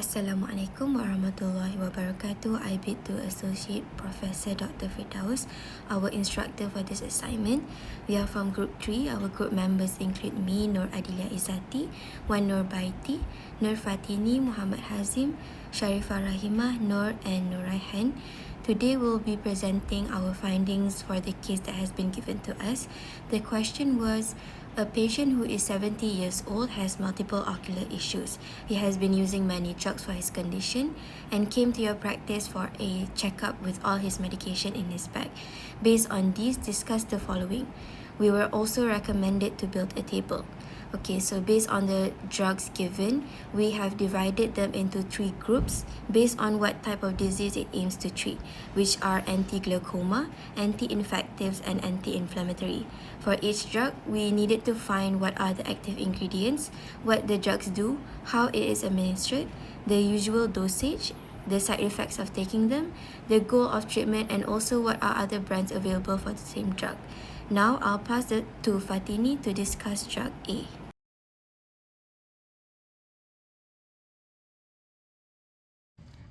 Assalamualaikum warahmatullahi wabarakatuh. I bid to Associate Professor Dr. Firdaus, our instructor for this assignment. We are from Group 3. Our group members include me, Nur Adilia Izzati, Wan Nur Baiti, Nur Fatini, Muhammad Hazim, Sharifah Rahimah, Nur and Nur Raihan. Today we'll be presenting our findings for the case that has been given to us. The question was, a patient who is 70 years old has multiple ocular issues. He has been using many drugs for his condition and came to your practice for a checkup with all his medication in his bag. Based on these, discuss the following. We were also recommended to build a table. Okay, so based on the drugs given, we have divided them into 3 groups based on what type of disease it aims to treat, which are anti-glaucoma, anti-infectives, and anti-inflammatory. For each drug, we needed to find what are the active ingredients, what the drugs do, how it is administered, the usual dosage, the side effects of taking them, the goal of treatment, and also what are other brands available for the same drug. Now, I'll pass it to Fatini to discuss drug A.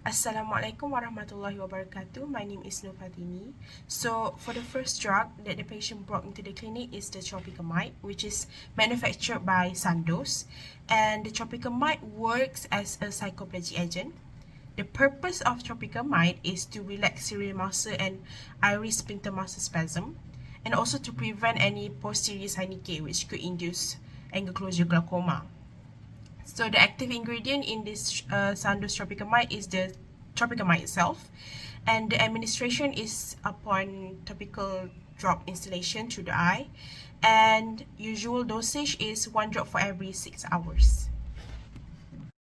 Assalamualaikum warahmatullahi wabarakatuh. My name is Nur Fatini. So, for the first drug that the patient brought into the clinic is the tropicamide, which is manufactured by Sandoz. And the tropicamide works as a psychoplegic agent. The purpose of tropicamide is to relax cerebral muscle and iris sphincter muscle spasm, and also to prevent any posterior syndicate which could induce angle closure glaucoma. So the active ingredient in this Sandoz tropicamide is the tropicamide itself, and the administration is upon topical drop installation through the eye, and usual dosage is 1 drop for every 6 hours.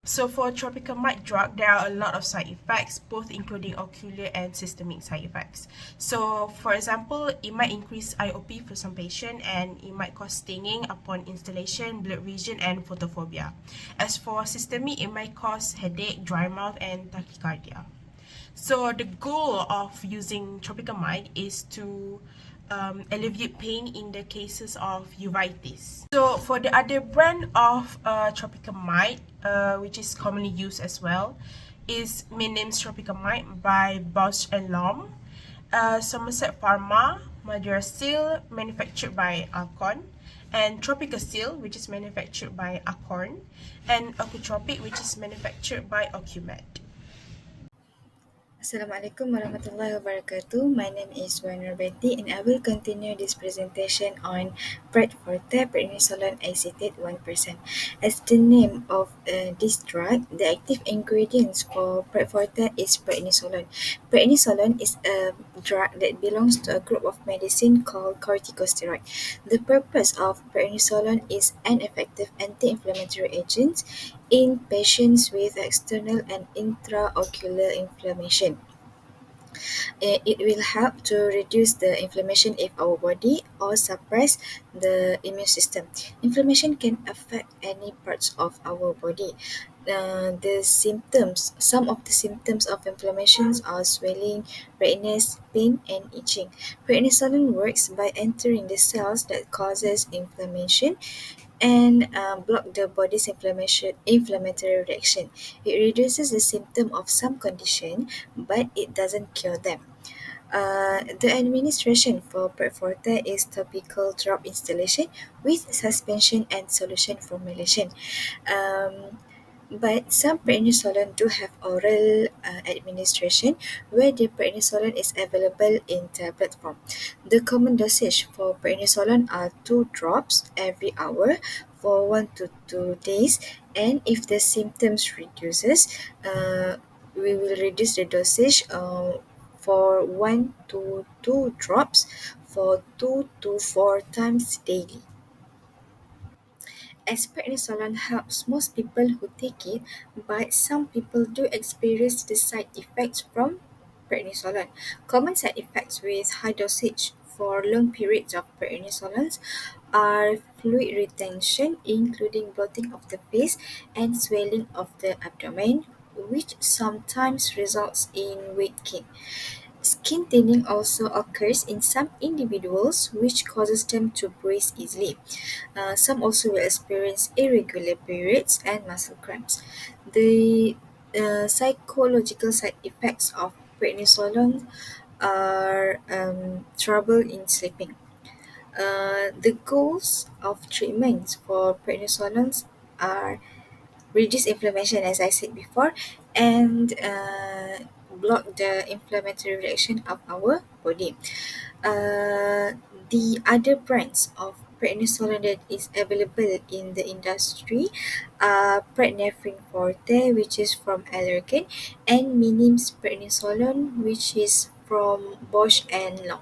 So for tropicamide drug, there are a lot of side effects, both including ocular and systemic side effects. So for example, it might increase IOP for some patient, and it might cause stinging upon installation, blurred vision, and photophobia. As for systemic, it might cause headache, dry mouth, and tachycardia. So the goal of using tropicamide is to alleviate pain in the cases of uveitis. So for the other brand of tropicamide, which is commonly used as well, is Minims tropicamide by Bausch and Lomb, Somerset Pharma, Madrasil, manufactured by Alcon, and Tropicacil, which is manufactured by Acorn, and Ocutropic, which is manufactured by Ocumed. Assalamualaikum warahmatullahi wabarakatuh. My name is Wan Betty, and I will continue this presentation on Pret Forte prednisolone acetate 1%. As the name of this drug, the active ingredients for Pret Forte is prednisolone. Prednisolone is a drug that belongs to a group of medicine called corticosteroid. The purpose of prednisolone is an effective anti-inflammatory agent in patients with external and intraocular inflammation. It will help to reduce the inflammation in our body or suppress the immune system. Inflammation can affect any parts of our body. Some of the symptoms of inflammations are swelling, redness, pain, and itching. Prednisolone works by entering the cells that causes inflammation and block the body's inflammatory reaction. It reduces the symptom of some condition, but it doesn't cure them. The administration for Perforte is topical drop installation with suspension and solution formulation. Um, but some prednisolone do have oral administration where the prednisolone is available in tablet form. The common dosage for prednisolone are 2 drops every hour for 1 to 2 days, and if the symptoms reduces, we will reduce the dosage for 1 to 2 drops for 2 to 4 times daily. As prednisolone helps most people who take it, but some people do experience the side effects from prednisolone. Common side effects with high dosage for long periods of prednisolone are fluid retention, including bloating of the face and swelling of the abdomen, which sometimes results in weight gain. Skin thinning also occurs in some individuals, which causes them to bruise easily. Some also will experience irregular periods and muscle cramps. The psychological side effects of prednisolone are trouble in sleeping. The goals of treatments for prednisolones are reduce inflammation, as I said before, and block the inflammatory reaction of our body. Uh, the other brands of prednisolone that is available in the industry are prednisolone forte, which is from Allergan, and Minims prednisolone, which is from Bosch and Long.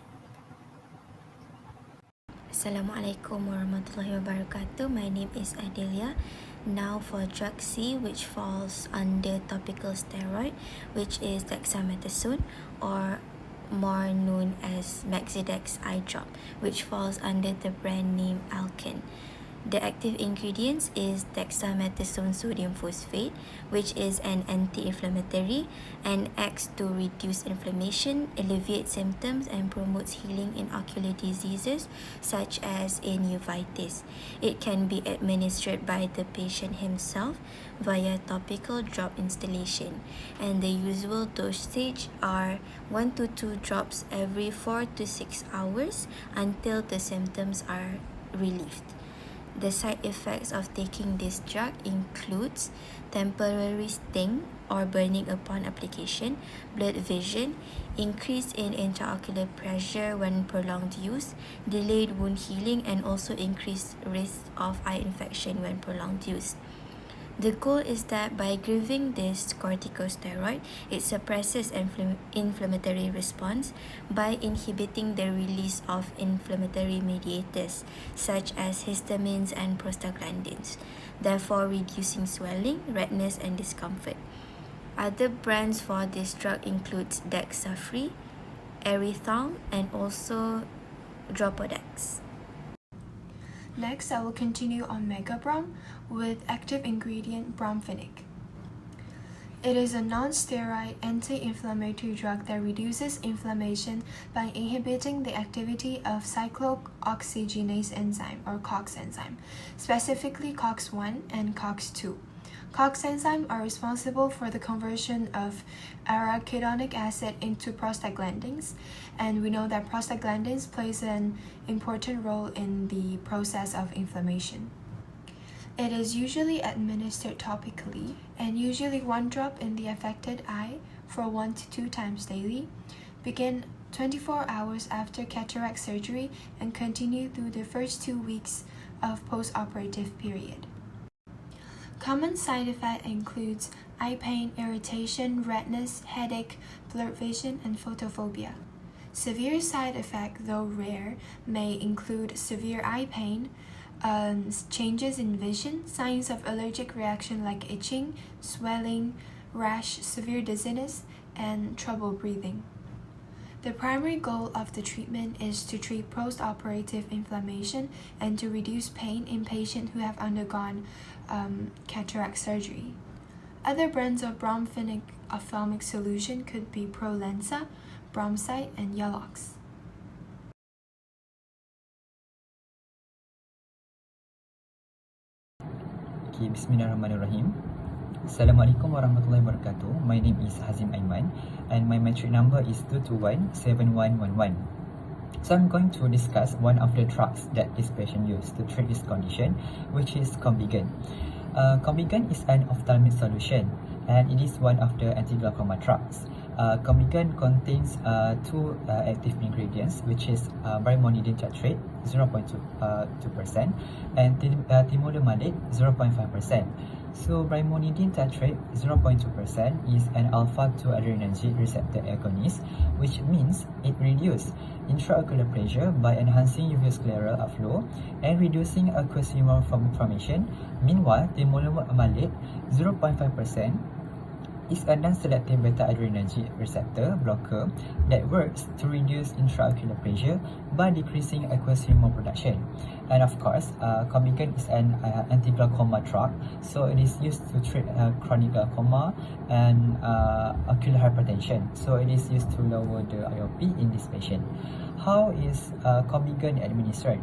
Assalamualaikum warahmatullahi wabarakatuh. My name is Adelia. Now for drug C, which falls under topical steroid, which is dexamethasone, or more known as Maxidex eye drop, which falls under the brand name Alken. The active ingredients is dexamethasone sodium phosphate, which is an anti-inflammatory and acts to reduce inflammation, alleviate symptoms, and promotes healing in ocular diseases such as in uveitis. It can be administered by the patient himself via topical drop installation, and the usual dosage are 1 to 2 drops every 4 to 6 hours until the symptoms are relieved. The side effects of taking this drug includes temporary sting or burning upon application, blurred vision, increase in intraocular pressure when prolonged use, delayed wound healing, and also increased risk of eye infection when prolonged use. The goal is that by giving this corticosteroid, it suppresses inflammatory response by inhibiting the release of inflammatory mediators such as histamines and prostaglandins, therefore reducing swelling, redness, and discomfort. Other brands for this drug includes Dexafree, Erythrom, and also Dropodex. Next, I will continue on Megabrom with active ingredient bromphenic. It is a non-steroid anti-inflammatory drug that reduces inflammation by inhibiting the activity of cyclooxygenase enzyme or COX enzyme, specifically COX-1 and COX-2. COX enzymes are responsible for the conversion of arachidonic acid into prostaglandins, and we know that prostaglandins plays an important role in the process of inflammation. It is usually administered topically, and usually 1 drop in the affected eye for 1 to 2 times daily. Begin 24 hours after cataract surgery and continue through the first 2 weeks of post-operative period. Common side effect includes eye pain, irritation, redness, headache, blurred vision, and photophobia. Severe side effect, though rare, may include severe eye pain, changes in vision, signs of allergic reaction like itching, swelling, rash, severe dizziness, and trouble breathing. The primary goal of the treatment is to treat post-operative inflammation and to reduce pain in patients who have undergone cataract surgery. Other brands of bromphenic ophthalmic solution could be Prolensa, Bromsite, and Yalox. Okay, Bismillahirrahmanirrahim. Assalamualaikum warahmatullahi wabarakatuh. My name is Hazim Aiman and my metric number is 2217111. So I'm going to discuss one of the drugs that this patient used to treat this condition, which is Combigan. Combigan is an ophthalmic solution and it is one of the anti-glaucoma drugs. Combigan contains 2 active ingredients, which is brimonidine citrate 0.2% and temolidine 0.5%. So brimonidine citrate 0.2% is an alpha-2 adrenergic receptor agonist, which means it reduces intraocular pressure by enhancing uvoscleral outflow and reducing aqueous humor formation. Meanwhile, temolidine 0.5% is a non-selective beta-adrenergic receptor blocker that works to reduce intraocular pressure by decreasing aqueous humor production. And of course, Combigan is an anti-glaucoma drug, so it is used to treat chronic glaucoma and ocular hypertension. So it is used to lower the IOP in this patient. How is Combigan administered?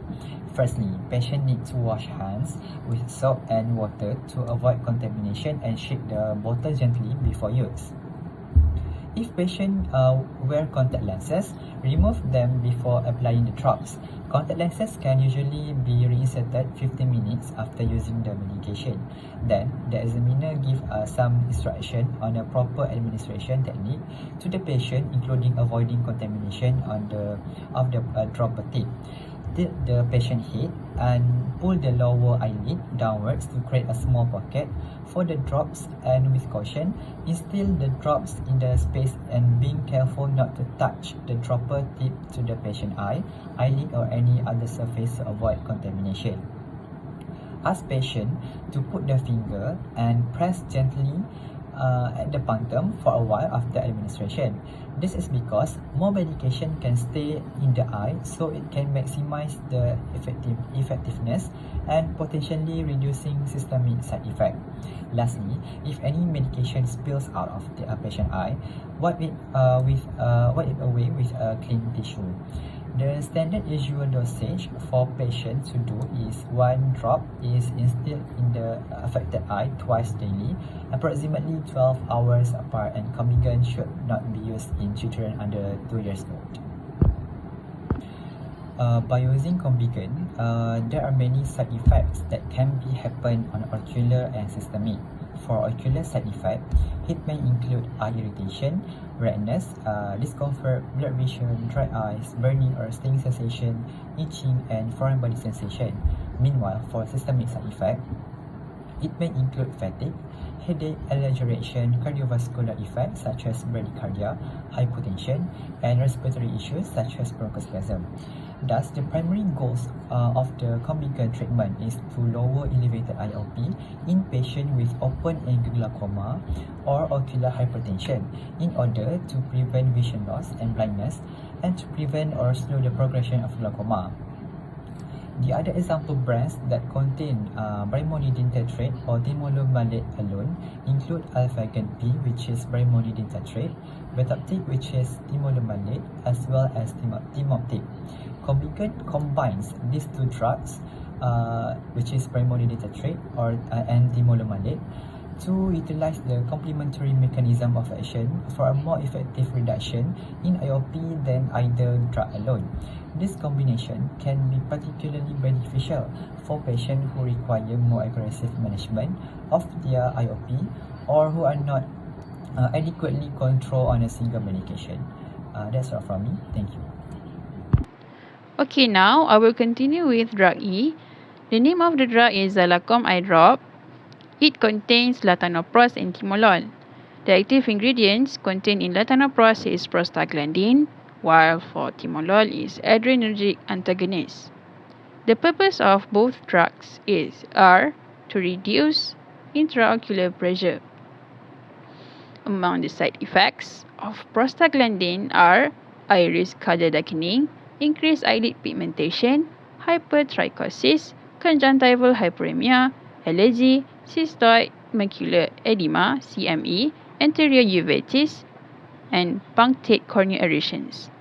Firstly, patient needs to wash hands with soap and water to avoid contamination and shake the bottle gently before use. If patient wear contact lenses, remove them before applying the drops. Contact lenses can usually be reinserted 15 minutes after using the medication. Then, the examiner give some instruction on a proper administration technique to the patient, including avoiding contamination of the dropper tip. Tilt the patient head and pull the lower eyelid downwards to create a small pocket for the drops, and with caution, instill the drops in the space and being careful not to touch the dropper tip to the patient eye, eyelid or any other surface to avoid contamination. Ask patient to put the finger and press gently at the punctum for a while after administration. This is because more medication can stay in the eye, so it can maximize the effectiveness and potentially reducing systemic side effect. Lastly, if any medication spills out of the patient eye, wipe it away with a clean tissue. The standard usual dosage for patients to do is 1 drop is instilled in the affected eye twice daily, approximately 12 hours apart, and Combigan should not be used in children under 2 years old. By using Combigan, there are many side effects that can be happen on ocular and systemic. For ocular side effect, it may include eye irritation, redness, discomfort, blurred vision, dry eyes, burning or stinging sensation, itching, and foreign body sensation. Meanwhile, for systemic side effect, it may include fatigue, headache, allergy reaction, cardiovascular effects such as bradycardia, hypotension, and respiratory issues such as bronchospasm. Thus, the primary goals of the Combigan treatment is to lower elevated IOP in patients with open-angle glaucoma or ocular hypertension in order to prevent vision loss and blindness and to prevent or slow the progression of glaucoma. The other example brands that contain brimonidine tetrate or temololimate alone include Alphagan P, which is brimonidine tetrate, Betaptic, which is temololimate, as well as Timoptic. Combigan combines these two drugs, which is brimonidine tetrate and temololimate, to utilize the complementary mechanism of action for a more effective reduction in IOP than either drug alone. This combination can be particularly beneficial for patients who require more aggressive management of their IOP or who are not adequately controlled on a single medication. That's all from me. Thank you. Okay, now I will continue with drug E. The name of the drug is Zalacom eye drop. It contains latanoprost and timolol. The active ingredients contained in latanoprost is prostaglandin, while for timolol is adrenergic antagonist. The purpose of both drugs are to reduce intraocular pressure. Among the side effects of prostaglandin are iris color darkening, increased eyelid pigmentation, hypertrichosis, conjunctival hyperemia, allergy, cystoid macular edema (CME), anterior uveitis, and punctate corneal erosions.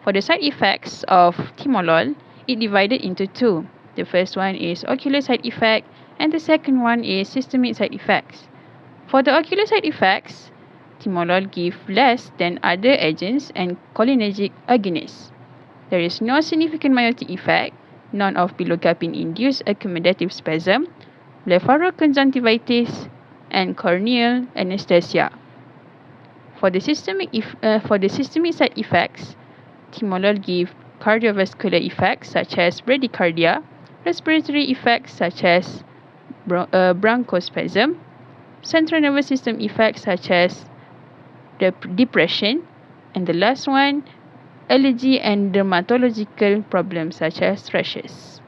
For the side effects of timolol, it divided into two. The first one is ocular side effect, and the second one is systemic side effects. For the ocular side effects, timolol gives less than other agents and cholinergic agonists. There is no significant myotic effect, none of pilocarpine-induced accommodative spasm, blepharoconjunctivitis, and corneal anesthesia. For the systemic side effects, timolol gives cardiovascular effects such as bradycardia, respiratory effects such as bronchospasm, central nervous system effects such as depression, and the last one, allergy and dermatological problems such as rashes.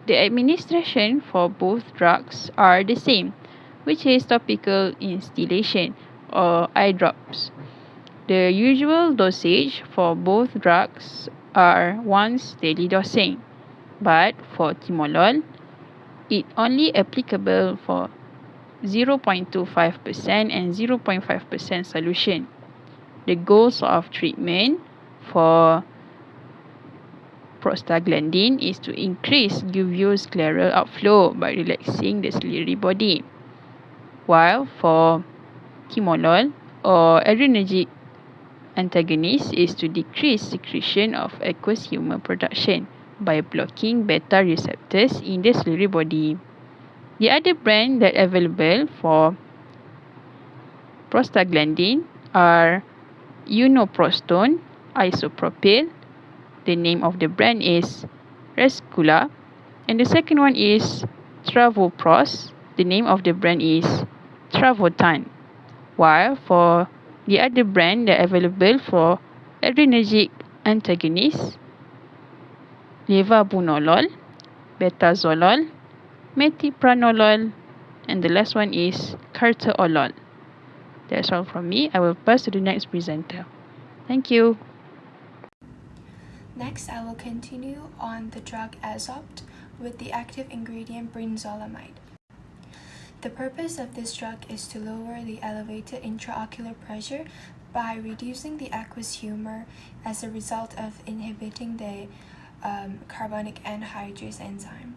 The administration for both drugs are the same, which is topical instillation or eye drops. The usual dosage for both drugs are once daily dosing. But for timolol, it only applicable for 0.25% and 0.5% solution. The goals of treatment for prostaglandin is to increase uveoscleral outflow by relaxing the ciliary body. While for timolol or adrenergic antagonist is to decrease secretion of aqueous humor production by blocking beta receptors in the ciliary body. The other brand that available for prostaglandin are uniprostone isopropyl. The name of the brand is Rescula. And the second one is Travoprost. The name of the brand is Travotan. While for the other brand that available for adrenergic antagonists, levabunolol, betazolol, metipranolol, and the last one is cartaolol. That's all from me. I will pass to the next presenter. Thank you. Next, I will continue on the drug Azopt with the active ingredient brinzolamide. The purpose of this drug is to lower the elevated intraocular pressure by reducing the aqueous humor as a result of inhibiting the carbonic anhydrase enzyme.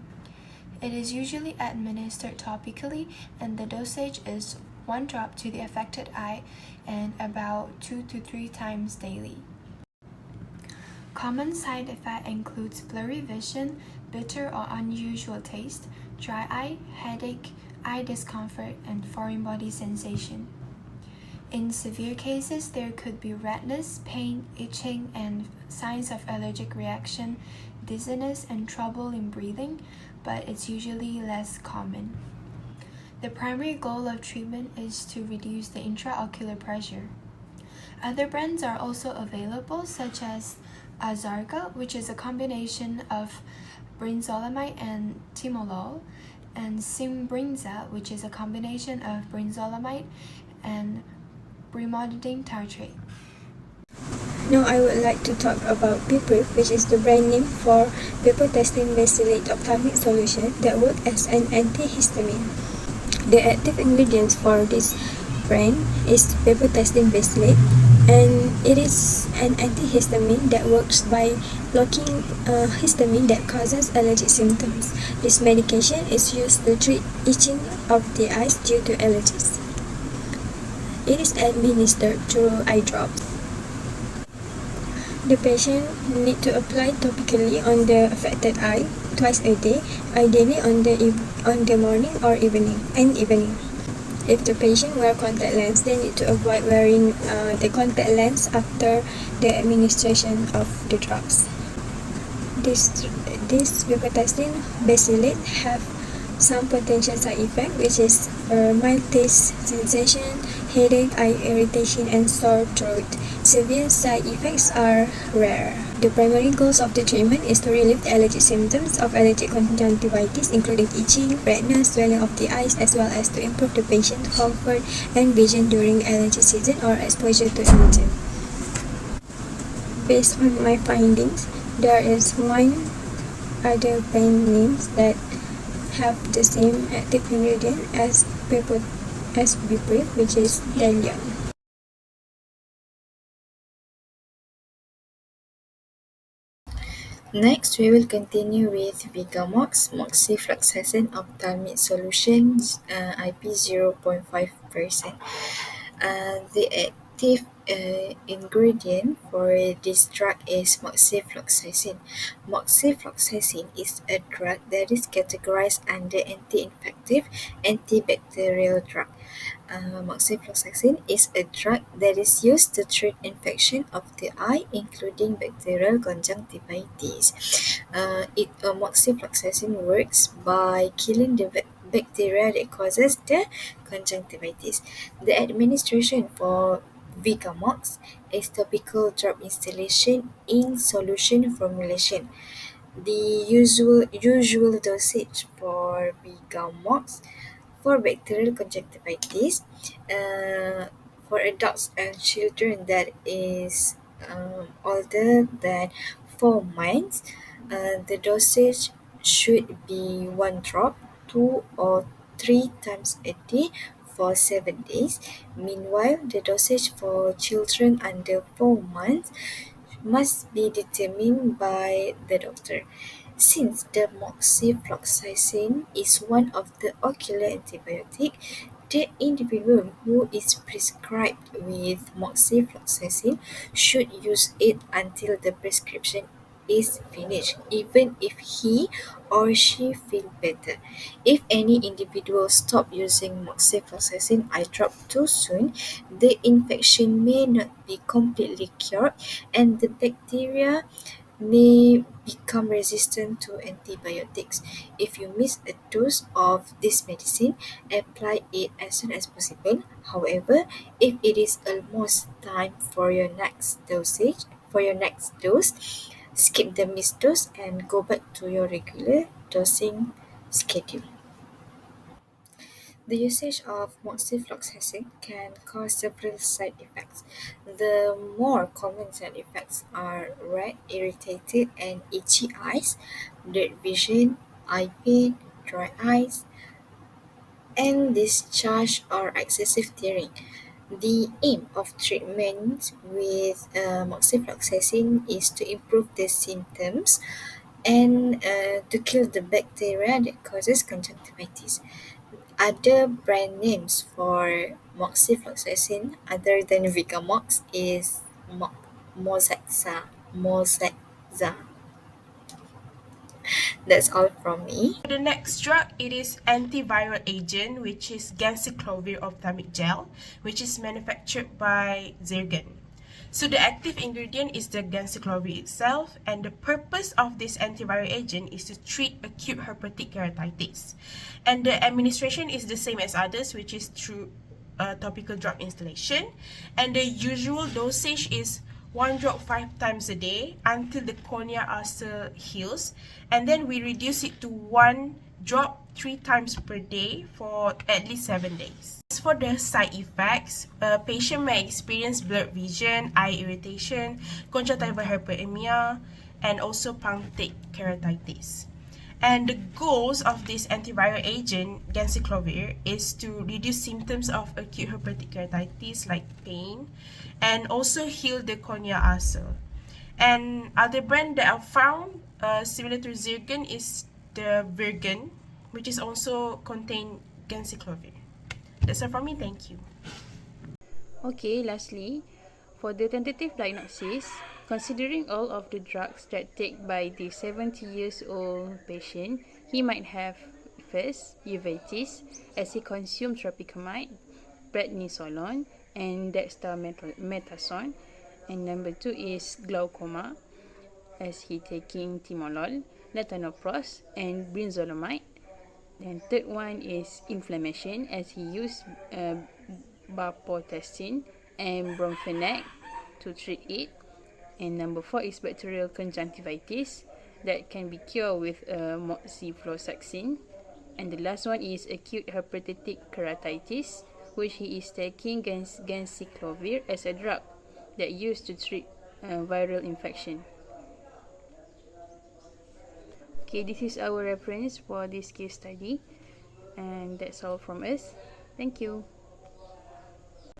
It is usually administered topically, and the dosage is 1 drop to the affected eye and about 2 to 3 times daily. Common side effect includes blurry vision, bitter or unusual taste, dry eye, headache, eye discomfort, and foreign body sensation. In severe cases, there could be redness, pain, itching, and signs of allergic reaction, dizziness, and trouble in breathing, but it's usually less common. The primary goal of treatment is to reduce the intraocular pressure. Other brands are also available, such as Azarga, which is a combination of brinzolamide and timolol, and Simbrinza, which is a combination of brinzolamide and brimonidine tartrate. Now I would like to talk about Pipril, which is the brand name for piperacillin mesylate ophthalmic solution that works as an antihistamine. The active ingredients for this brand is piperacillin mesylate, and it is an antihistamine that works by blocking histamine that causes allergic symptoms. This medication is used to treat itching of the eyes due to allergies. It is administered through eye drops. The patient need to apply topically on the affected eye twice a day, ideally on the morning or evening. If the patient wear contact lens, they need to avoid wearing the contact lens after the administration of the drugs. This piperacillin mesylate have some potential side effects, which is mild taste sensation, headache, eye irritation, and sore throat. Severe side effects are rare. The primary goals of the treatment is to relieve the allergic symptoms of allergic conjunctivitis, including itching, redness, swelling of the eyes, as well as to improve the patient's comfort and vision during allergic season or exposure to allergen. Based on my findings, there is one other brand names that have the same active ingredient as Pipril, which is Dalion. Next, we will continue with Vigamox moxifloxacin ophthalmic solutions, IP 0.5%. The active ingredient for this drug is moxifloxacin. Moxifloxacin is a drug that is categorized under anti-infective, antibacterial drug. Moxifloxacin is a drug that is used to treat infection of the eye, including bacterial conjunctivitis. Moxifloxacin works by killing the bacteria that causes the conjunctivitis. The administration for Vigamox is topical drop installation in solution formulation. The usual dosage for Vigamox for bacterial conjunctivitis for adults and children that is older than 4 months The dosage should be 1 drop 2 or 3 times a day for 7 days. Meanwhile, the dosage for children under 4 months must be determined by the doctor. Since the moxifloxacin is one of the ocular antibiotic, the individual who is prescribed with moxifloxacin should use it until the prescription is finished, even if he or she feel better. If any individual stop using moxifloxacin eye drop too soon, the infection may not be completely cured and the bacteria may become resistant to antibiotics. If you miss a dose of this medicine, apply it as soon as possible. However, if it is almost time for your next dose, skip the missed dose and go back to your regular dosing schedule. The usage of moxifloxacin can cause several side effects. The more common side effects are red, irritated, and itchy eyes, blurred vision, eye pain, dry eyes, and discharge or excessive tearing. The aim of treatment with moxifloxacin is to improve the symptoms and to kill the bacteria that causes conjunctivitis. Other brand names for moxifloxacin other than Vigamox is Mozaxa. Mozaxa. That's all from me. For the next drug, it is antiviral agent, which is ganciclovir ophthalmic gel, which is manufactured by Zirgan. So the active ingredient is the ganciclovir itself, and the purpose of this antiviral agent is to treat acute herpetic keratitis. And the administration is the same as others, which is through topical drop installation, and the usual dosage is 1 drop 5 times a day until the cornea ulcer heals, and then we reduce it to 1 drop 3 times per day for at least 7 days. As for the side effects, a patient may experience blurred vision, eye irritation, conjunctival hyperemia, and also punctate keratitis. And the goals of this antiviral agent, ganciclovir, is to reduce symptoms of acute herpetic keratitis like pain and also heal the cornea ulcer. And other brand that are found similar to Zirgan is the Virgan, which is also contain ganciclovir. That's all from me. Thank you. Okay, lastly, for the tentative diagnosis, considering all of the drugs that take by the 70 years old patient, he might have first uveitis as he consumes tropicamide, prednisolone, and dexamethasone, and number 2 is glaucoma as he taking timolol, latanoprost, and brinzolamide. Then third one is inflammation as he used bapotestin and bromfenac to treat it. And number 4 is bacterial conjunctivitis that can be cured with moxifloxacin. And the last one is acute herpetic keratitis, which he is taking ganciclovir as a drug that used to treat viral infection. Okay, this is our reference for this case study, and that's all from us. Thank you.